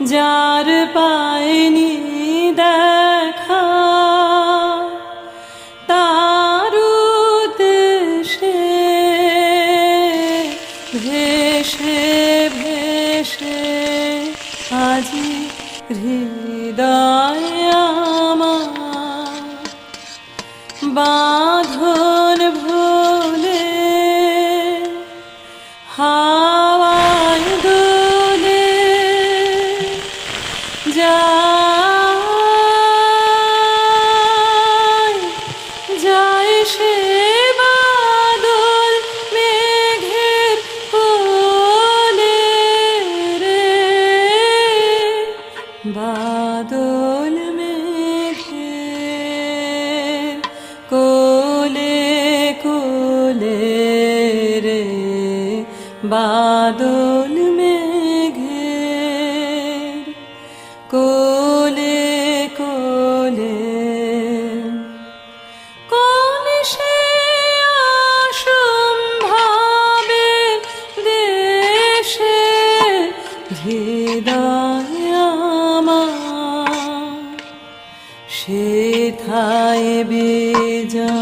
যার পায়নি দেখা তার উদ্দেশে ভেসে ভেসে আজি হৃদয় আমার বাঁধন ভুলে হাওয়ায় দোলে যায় যায় সে বাদল মেঘের কোলে রে বাদল মেঘের কোলে কোলে রে বাদল মেঘের কোলে কোলে কোন সে অসম্ভাবের দেশে হৃদয় আমার সেথায় বেজান